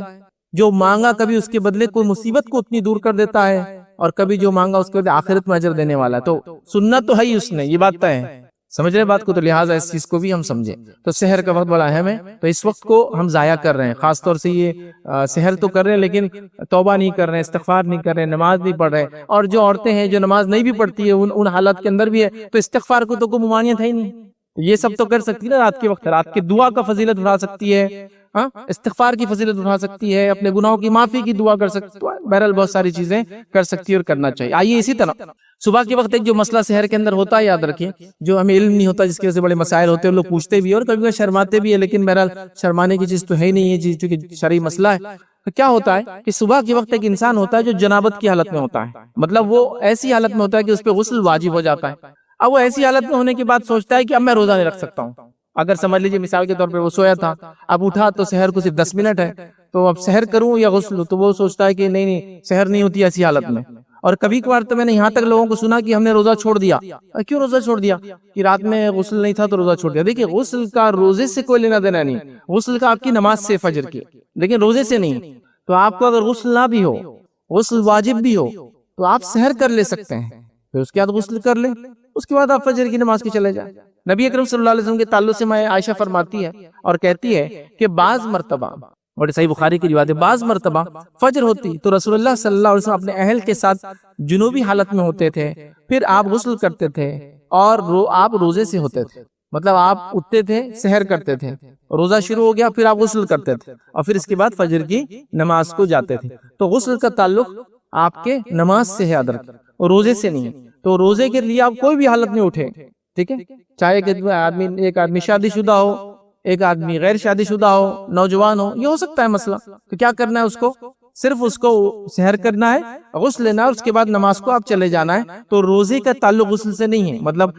Speaker 1: جو مانگا کبھی اس کے بدلے کوئی مصیبت کو اتنی دور کر دیتا ہے، اور کبھی جو مانگا اس کے آخرت میں اجر دینے والا ہے. تو سننا تو ہے ہی اس نے، یہ بات طے ہے. سمجھ رہے بات کو؟ تو لہٰذا اس چیز کو بھی ہم سمجھیں. تو سحر کا وقت بڑا اہم ہے، تو اس وقت کو ہم ضائع کر رہے ہیں. خاص طور سے یہ سحر تو کر رہے ہیں لیکن توبہ نہیں کر رہے ہیں، استغفار نہیں کر رہے ہیں، نماز نہیں پڑھ رہے ہیں. اور جو عورتیں ہیں جو نماز نہیں بھی پڑھتی ہے ان حالات کے اندر بھی ہے، تو استغفار کو تو کوئی ممانعت ہے ہی نہیں. یہ سب تو کر سکتی ہے نا رات کے وقت، رات کے دعا کا فضیلت اٹھا سکتی ہے، استغفار کی فضیلت اٹھا سکتی ہے، اپنے گناہوں کی معافی کی دعا کر سکتی ہے، بہرحال بہت ساری چیزیں کر سکتی ہے اور کرنا چاہیے۔ آئیے اسی طرح صبح کے وقت ایک جو مسئلہ سحر کے اندر ہوتا ہے، یاد رکھیے، جو ہمیں علم نہیں ہوتا، جس کی وجہ سے بڑے مسائل ہوتے ہیں، لوگ پوچھتے بھی اور کبھی کبھی شرماتے بھی ہے، لیکن بہرحال شرمانے کی چیز تو ہے ہی نہیں، یہ چیز چونکہ شرعی مسئلہ ہے۔ تو کیا ہوتا ہے کہ صبح کے وقت ایک انسان ہوتا ہے جو جنابت کی حالت میں ہوتا ہے، مطلب وہ ایسی حالت میں ہوتا ہے کہ اس پہ غسل واجب ہو جاتا ہے۔ اب وہ ایسی حالت میں ہونے کے بعد سوچتا ہے کہ اب میں روزہ نہیں رکھ سکتا ہوں۔ اگر سمجھ لیجیے مثال کے طور پہ وہ سویا تھا، اب اٹھا تو سحر کو صرف 10 منٹ ہے، تو اب سحر کروں یا غسل؟ تو وہ سوچتا ہے کہ نہیں سحر نہیں ہوتی ایسی حالت میں۔ اور کبھی کبھار تو میں نے یہاں تک لوگوں کو سنا کہ ہم نے روزہ چھوڑ دیا۔ کیوں روزہ چھوڑ دیا؟ کہ رات میں غسل نہیں تھا تو روزہ چھوڑ دیا۔ دیکھیں غسل کا روزے سے کوئی لینا دینا نہیں، غسل کا آپ کی نماز سے فجر کی، لیکن روزے سے نہیں۔ تو آپ کو اگر غسل نہ بھی ہو، غسل واجب بھی ہو، تو آپ سحر کر لے سکتے ہیں، پھر اس کے بعد غسل کر لیں، اس کے بعد آپ فجر کی نماز کے چلے جائیں۔ نبی اکرم صلی اللہ علیہ وسلم کے تعلق سے میں عائشہ فرماتی ہے اور کہتی ہے کہ بعض مرتبہ، اور صحیح بخاری کی روایت ہے، بعض مرتبہ فجر ہوتی تو رسول اللہ صلی اللہ علیہ وسلم اپنے اہل کے ساتھ جنوبی حالت میں ہوتے تھے، پھر آپ غسل کرتے تھے اور آپ روزے سے ہوتے تھے، مطلب آپ اٹھتے تھے، سحر کرتے تھے، روزہ شروع ہو گیا، پھر آپ غسل کرتے تھے اور پھر اس کے بعد فجر کی نماز کو جاتے تھے۔ تو غسل کا تعلق آپ کے نماز سے ہے، یاد رکھیں، اور روزے سے نہیں۔ تو روزے کے لیے آپ کوئی بھی حالت میں اٹھے، ٹھیک ہے، چاہے کہ ایک آدمی شادی شدہ ہو، ایک آدمی غیر شادی شدہ ہو، نوجوان ہو، یہ ہو سکتا ہے مسئلہ۔ تو کیا کرنا ہے اس کو؟ صرف اس کو سحر کرنا ہے، غسل لینا ہے، اس کے بعد نماز کو آپ چلے جانا ہے۔ تو روزے کا تعلق غسل سے نہیں ہے، مطلب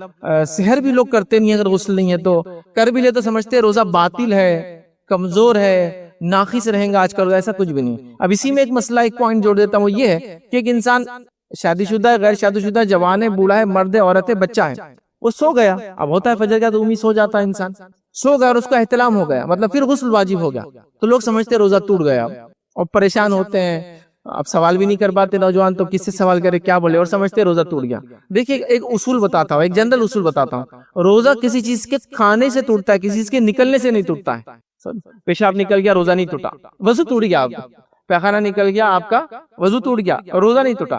Speaker 1: سحر بھی لوگ کرتے نہیں، اگر غسل نہیں ہے تو کر بھی لے تو سمجھتے ہیں روزہ باطل ہے، کمزور ہے، ناقص رہیں گا آج کل، ایسا کچھ بھی نہیں۔ اب اسی میں ایک مسئلہ، ایک پوائنٹ جوڑ دیتا ہوں، وہ یہ ہے کہ ایک انسان شادی شدہ ہے، غیر شادی شدہ، جوان ہے، بوڑھا ہے، مرد ہے، عورت ہے، بچہ ہے، وہ سو گیا، اب ہوتا ہے فجر کا تو سو جاتا ہے انسان، سو گیا اور اس کا احتلام ہو گیا، مطلب پھر غسل واجب ہو گیا، تو لوگ سمجھتے روزہ ٹوٹ گیا اور پریشان ہوتے ہیں، اب سوال بھی نہیں کر پاتے نوجوان، تو کس سے سوال کرے، کیا بولے، اور سمجھتے روزہ ٹوٹ گیا۔ دیکھیے ایک اصول بتاتا ہوں، ایک جنرل اصول بتاتا ہوں، روزہ کسی چیز کے کھانے سے ٹوٹتا ہے، کسی چیز کے نکلنے سے نہیں ٹوٹتا ہے۔ پیشاب نکل گیا، روزہ نہیں ٹوٹا، وضو ٹوٹ گیا، آپ کا پیخانہ نکل گیا، آپ کا وضو ٹوٹ گیا، روزہ نہیں ٹوٹا۔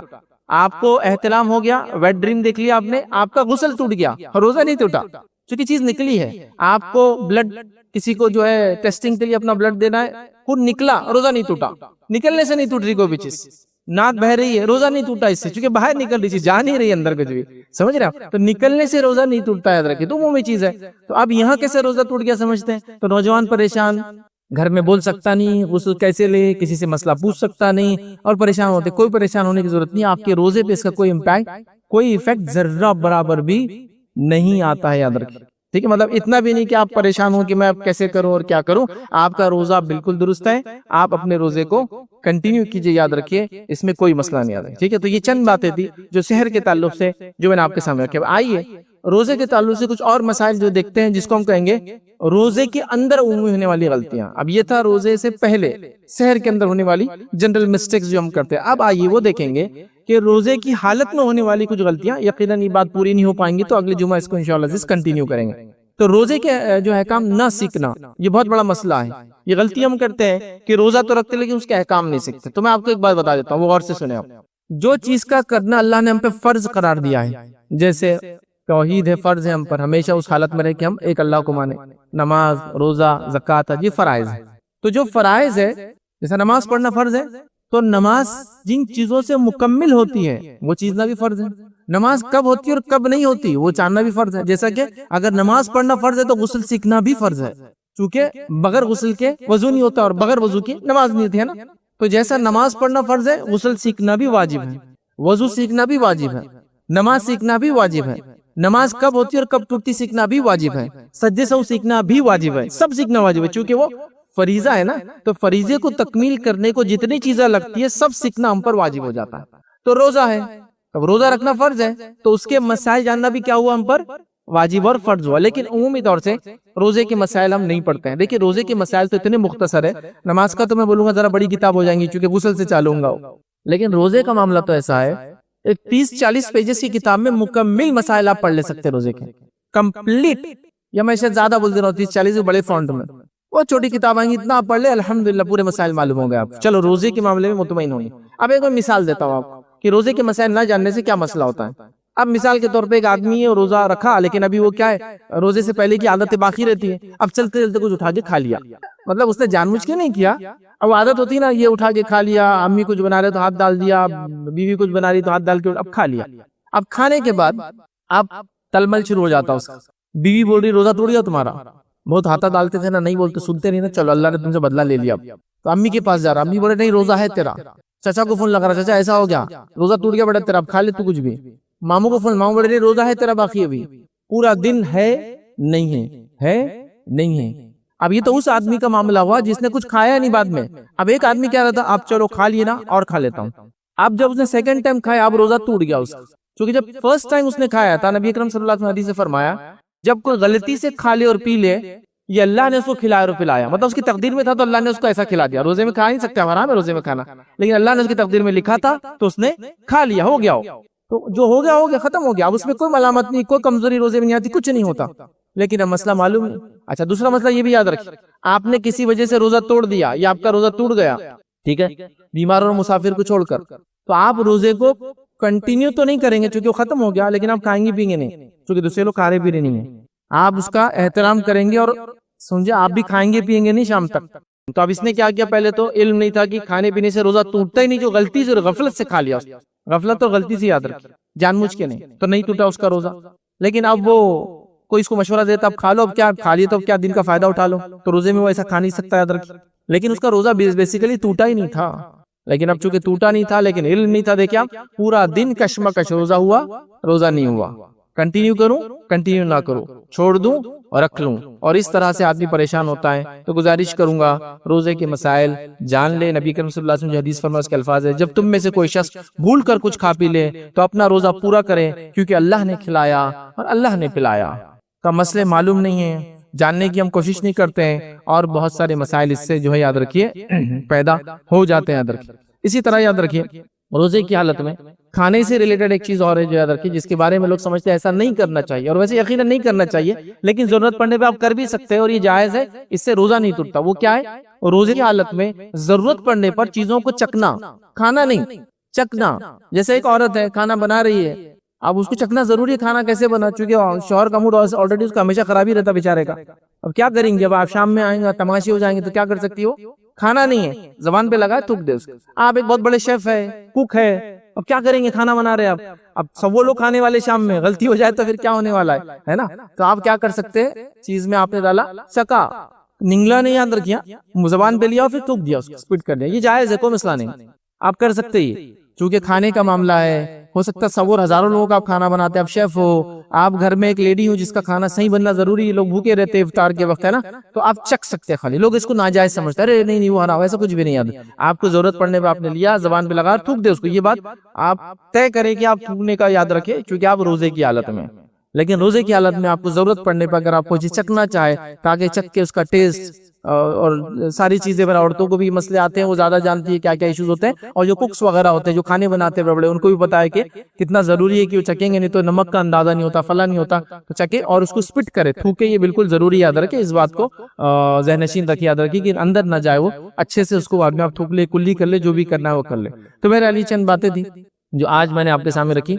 Speaker 1: آپ کو احتلام ہو گیا، ویٹ ڈریم دیکھ لیا آپ نے، آپ کا غسل ٹوٹ گیا، روزہ نہیں ٹوٹا، چونکہ چیز نکلی ہے۔ آپ کو بلڈ، کسی کو جو ہے ٹیسٹنگ کے لیے اپنا بلڈ دینا ہے، خود نکلا، روزہ نہیں ٹوٹا، نکلنے سے نہیں ٹوٹ رہی کوئی بھی چیز، ناک بہ رہی ہے، روزہ نہیں ٹوٹا اس سے، چونکہ باہر نکل رہی چیز، جا نہیں رہی اندر کچھ بھی، سمجھ رہے ہیں؟ تو نکلنے سے روزہ نہیں ٹوٹتا، یاد رکھیں، تو عمومی چیز ہے۔ تو اب یہاں کیسے روزہ ٹوٹ گیا سمجھتے ہیں؟ تو نوجوان پریشان، گھر میں بول سکتا نہیں، غسل کیسے لے، کسی سے مسئلہ پوچھ سکتا نہیں، اور پریشان ہوتے۔ کوئی پریشان ہونے کی ضرورت نہیں، آپ کے روزے پہ اس کا کوئی امپیکٹ، کوئی ایفیکٹ ذرہ برابر بھی نہیں آتا ہے، یاد رکھیں، ٹھیک ہے؟ مطلب اتنا بھی نہیں کہ آپ پریشان ہوں کہ میں اب کیسے کروں اور کیا کروں، آپ کا روزہ بالکل درست ہے، آپ اپنے روزے کو کنٹینیو کیجئے، یاد رکھیے، اس میں کوئی مسئلہ نہیں آتا ہے، ٹھیک ہے؟ تو یہ چند باتیں تھی جو سحر کے تعلق سے جو میں نے آپ کے سامنے رکھے۔ آئیے روزے کے تعلق سے کچھ اور مسائل جو دیکھتے ہیں، جس کو ہم کہیں گے روزے کے اندر عمومی ہونے والی غلطیاں۔ اب یہ تھا روزے سے پہلے سحر کے اندر ہونے والی جنرل مسٹیکس جو ہم کرتے ہیں۔ اب آئیے وہ دیکھیں گے کہ روزے کی حالت میں ہونے والی کچھ غلطیاں، یقیناً یہ بات پوری نہیں ہو پائیں گی، تو اگلے جمعہ اس کو انشاءاللہ کنٹینیو کریں گے۔ تو روزے کے جو احکام نہ سیکھنا، یہ بہت بڑا مسئلہ ہے۔ یہ غلطی ہم کرتے ہیں کہ روزہ تو رکھتے لیکن اس کے احکام نہیں سیکھتے۔ تو میں آپ کو ایک بات بتا دیتا ہوں، وہ غور سے سنیں آپ۔ جو چیز کا کرنا اللہ نے ہم پہ فرض قرار دیا ہے، جیسے توحید ہے، فرض ہے ہم پر، ہمیشہ اس حالت میں رہے کہ ہم ایک اللہ کو مانیں، نماز، روزہ، زکوٰۃ، یہ فرائض ہے۔ تو جو فرائض ہے، جیسا نماز پڑھنا فرض ہے، تو نماز جن چیزوں سے مکمل ہوتی ہے وہ چیزنا بھی فرض ہے۔ نماز کب ہوتی ہے اور کب نہیں ہوتی وہ جاننا بھی فرض ہے۔ جیسا کہ اگر نماز پڑھنا فرض ہے تو غسل سیکھنا بھی فرض ہے، چونکہ بغیر غسل کے وضو نہیں ہوتا اور بغیر وضو کی نماز نہیں ہوتی ہے نا۔ تو جیسا نماز پڑھنا فرض ہے، غسل سیکھنا بھی واجب ہے، وضو سیکھنا بھی واجب ہے، نماز سیکھنا بھی واجب ہے، نماز کب ہوتی ہے اور کب ٹوٹتی سیکھنا بھی واجب ہے، سجدے سہو سیکھنا بھی واجب ہے، سب سیکھنا واجب ہے، چونکہ وہ فریضہ ہے نا۔ تو فریضے کو تکمیل کرنے کو جتنی چیزیں لگتی ہے سب سیکھنا ہم پر واجب ہو جاتا ہے۔ تو روزہ ہے، اب روزہ رکھنا فرض ہے تو اس کے مسائل جاننا بھی کیا ہوا ہم پر، واجب اور فرض ہوا۔ لیکن عمومی طور سے روزے کے مسائل ہم نہیں پڑھتے ہیں۔ دیکھیں روزے کے مسائل تو اتنے مختصر ہے، نماز کا تو میں بولوں گا ذرا بڑی کتاب ہو جائیں گی چونکہ غسل سے چالوں گا، لیکن روزے کا معاملہ تو ایسا ہے، ایک 30-40 پیجز کی کتاب میں مکمل مسائل آپ پڑھ لے سکتے ہیں روزے کے، کمپلیٹ، یا میں شاید زیادہ بول دے رہا ہوں، 30-40 بڑے فونٹ میں، وہ چھوٹی کتاب آئیں گی، اتنا آپ پڑھ لے الحمدللہ پورے مسائل معلوم ہوں گے آپ۔ چلو روزے کے معاملے میں مطمئن ہوں گے۔ اب ایک اور مثال دیتا ہوں آپ کہ روزے کے مسائل نہ جاننے سے کیا مسئلہ ہوتا ہے۔ اب مثال کے طور پہ ایک آدمی ہے روزہ رکھا لیکن ابھی وہ کیا ہے روزے سے پہلے کی عادتیں باقی رہتی ہے، اب چلتے چلتے کچھ اٹھا کے کھا لیا، مطلب اس نے جان بوجھ کے نہیں کیا، اب عادت ہوتی ہے نا یہ اٹھا کے کھا لیا، امی کچھ بنا رہے تو ہاتھ ڈال دیا، بیوی کچھ بنا رہی تو ہاتھ ڈال کے اب کھا لیا، اب کھانے کے بعد اب تلمل شروع ہو جاتا اس کا، بیوی بول رہی روزہ ٹوٹ گیا تمہارا، بہت ہاتھا ڈالتے تھے نا، نہیں بولتے سنتے نہیں نا، چلو اللہ نے تم سے بدلہ لے لیا، تو امی کے پاس جا رہا، امی بولے نہیں روزہ ہے تیرا، چچا کو فون لگا رہا، چچا ایسا ہو گیا روزہ ٹوٹ گیا بیٹا تیرا، اب کھا لے تو کچھ بھی، ماموں کو فون، ماموں بولے نہیں روزہ ہے تیرا باقی ابھی، پورا دن ہے نہیں ہے نہیں ہے، اب یہ تو اس آدمی کا معاملہ ہوا جس نے کچھ کھایا نہیں بعد میں، اب ایک آدمی کیا رہتا آپ چلو کھا لیے نا اور کھا لیتا ہوں، اب جب اس نے سیکنڈ ٹائم کھایا اب روزہ ٹوٹ گیا اس کا، کیونکہ جب فرسٹ ٹائم اس نے کھایا تھا نبی اکرم صلی اللہ علیہ وسلم حدیث سے فرمایا جب کوئی غلطی سے کھا لے اور پی لے یہ اللہ نے اس کو کھلایا اور پلایا، مطلب اس کی تقدیر میں تھا تو اللہ نے اس کو ایسا کھلا دیا، روزے میں کھا نہیں سکتے حرام ہے روزے میں کھانا، لیکن اللہ نے اس کی تقدیر میں لکھا تھا تو اس نے کھا لیا، ہو گیا، تو جو ہو گیا ختم ہو گیا، اب اس میں کوئی ملامت نہیں، کوئی کمزوری روزے میں نہیں آتی، کچھ نہیں ہوتا، لیکن اب مسئلہ معلوم نہیں۔ اچھا دوسرا مسئلہ یہ بھی یاد رکھیں، آپ نے کسی وجہ سے روزہ توڑ دیا یا آپ کا روزہ ٹوٹ گیا، ٹھیک ہے، بیمار اور مسافر کو چھوڑ کر، تو آپ روزے کو کنٹینیو تو نہیں کریں گے چونکہ وہ ختم ہو گیا، لیکن آپ کھائیں گے پیئیں گے نہیں چونکہ دوسرے لوگ کھا رہے بھی نہیں ہیں، آپ اس کا احترام کریں گے اور سمجھے آپ بھی کھائیں گے پیئیں گے نہیں شام تک۔ تو اب اس نے کیا کیا، پہلے تو علم نہیں تھا کہ کھانے پینے سے روزہ ٹوٹتا ہی نہیں، جو غلطی سے غفلت سے کھا لیا، غفلت اور غلطی سے یاد رکھی، جان بوجھ کے نہیں، تو نہیں ٹوٹا اس کا روزہ، لیکن اب وہ کوئی اس کو مشورہ دیتا اب کھا لو، اب کیا کھا لیے تو اب کیا دن کا فائدہ اٹھا لو، تو روزے میں وہ ایسا کھا نہیں سکتا، یاد رکھی، لیکن اس کا روزہ بیسیکلی ٹوٹا ہی نہیں تھا، لیکن اب چونکہ ٹوٹا نہیں تھا لیکن علم نہیں تھا، دیکھیں پورا دن کشمکش، روزہ ہوا روزہ نہیں ہوا، کنٹینیو کروں کنٹینیو نہ کروں، چھوڑ دوں اور رکھ لوں، اور اس طرح سے آدمی پریشان ہوتا ہے۔ تو گزارش کروں گا روزے کے مسائل جان لے، نبی کریم صلی اللہ علیہ وسلم حدیث فرمایا کے الفاظ ہے جب تم میں سے کوئی شخص بھول کر کچھ کھا پی لے تو اپنا روزہ پورا کرے کیونکہ اللہ نے کھلایا اور اللہ نے پلایا، کا مسئلے معلوم نہیں ہے، جاننے کی ہم کوشش نہیں کرتے ہیں، اور بہت سارے مسائل اس سے جو ہے یاد رکھیے پیدا ہو جاتے ہیں، یاد رکھیے۔ اسی طرح یاد رکھیے روزے کی حالت میں کھانے سے ریلیٹڈ ایک چیز اور ہے جو یاد رکھیے، جس کے بارے میں لوگ سمجھتے ہیں ایسا نہیں کرنا چاہیے، اور ویسے یقیناً نہیں کرنا چاہیے، لیکن ضرورت پڑنے پہ آپ کر بھی سکتے ہیں اور یہ جائز ہے، اس سے روزہ نہیں ٹوٹتا۔ وہ کیا ہے؟ روزے کی حالت میں ضرورت پڑنے پر چیزوں کو چکنا، کھانا نہیں چکنا، جیسے ایک عورت ہے کھانا بنا رہی ہے، اب اس کو چکنا ضروری ہے، کھانا کیسے بنا، چونکہ شوہر کا موڈ آلریڈی اس کا ہمیشہ خراب ہی رہتا بیچارے کا، اب کیا کریں گے، اب آپ شام میں آئیں گے تماشے ہو جائیں گے تو کیا کر سکتی ہو، کھانا نہیں ہے زبان پہ لگا تھوک دے اس کو، آپ ایک بہت بڑے شیف ہے، کوک ہے، اب کیا کریں گے، کھانا بنا رہے آپ، اب سب وہ لوگ کھانے والے شام میں، غلطی ہو جائے تو پھر کیا ہونے والا ہے نا، تو آپ کیا کر سکتے ہیں، چیز میں آپ نے ڈالا چکا، ننگلا نہیں یاد رکھیا، زبان پہ لیا اور پھر تھوک دیا، اس کو اسپٹ کر دیا، یہ جائز ہے، کوئی مسئلہ نہیں، آپ کر سکتے ہی، چونکہ کھانے کا معاملہ ہے، ہو سکتا ہے سوور ہزاروں لوگوں کا آپ کھانا بناتے ہیں، آپ شیف ہو، آپ گھر میں ایک لیڈی ہو جس کا کھانا صحیح بننا ضروری ہے، لوگ بھوکے رہتے ہیں افطار کے وقت، ہے نا، تو آپ چک سکتے ہیں خالی، لوگ اس کو ناجائز سمجھتے ہیں، ارے نہیں وہ حرام، ایسا کچھ بھی نہیں، یاد آپ کو ضرورت پڑنے پہ آپ نے لیا، زبان پہ لگا تھوک دے اس کو، یہ بات آپ طے کریں کہ آپ تھوکنے کا یاد رکھیں کیونکہ آپ روزے کی حالت میں، لیکن روزے کی حالت میں آپ کو ضرورت پڑنے پہ اگر آپ کو چیز چکنا چاہے تاکہ چک کے اس کا ٹیسٹ اور ساری چیزیں، عورتوں کو بھی مسئلے آتے ہیں، وہ زیادہ جانتی ہے کیا کیا ایشوز ہوتے ہیں، اور جو کوکس وغیرہ ہوتے ہیں جو کھانے بناتے ہیں بڑے، ان کو بھی پتا ہے کہ کتنا ضروری ہے کہ وہ چکیں گے، نہیں تو نمک کا اندازہ نہیں ہوتا، فلاں نہیں ہوتا، تو چکے اور اس کو اسپٹ کرے، تھوکے، یہ بالکل ضروری یاد رکھے، اس بات کو ذہن نشین رکھے، یاد رکھیے کہ اندر نہ جائے، وہ اچھے سے اس کو بعد میں آپ تھوک لے، کلی کر لے، جو بھی کرنا ہے وہ کر لے۔ تو میرے علی چند باتیں تھی جو آج میں نے آپ کے سامنے رکھی۔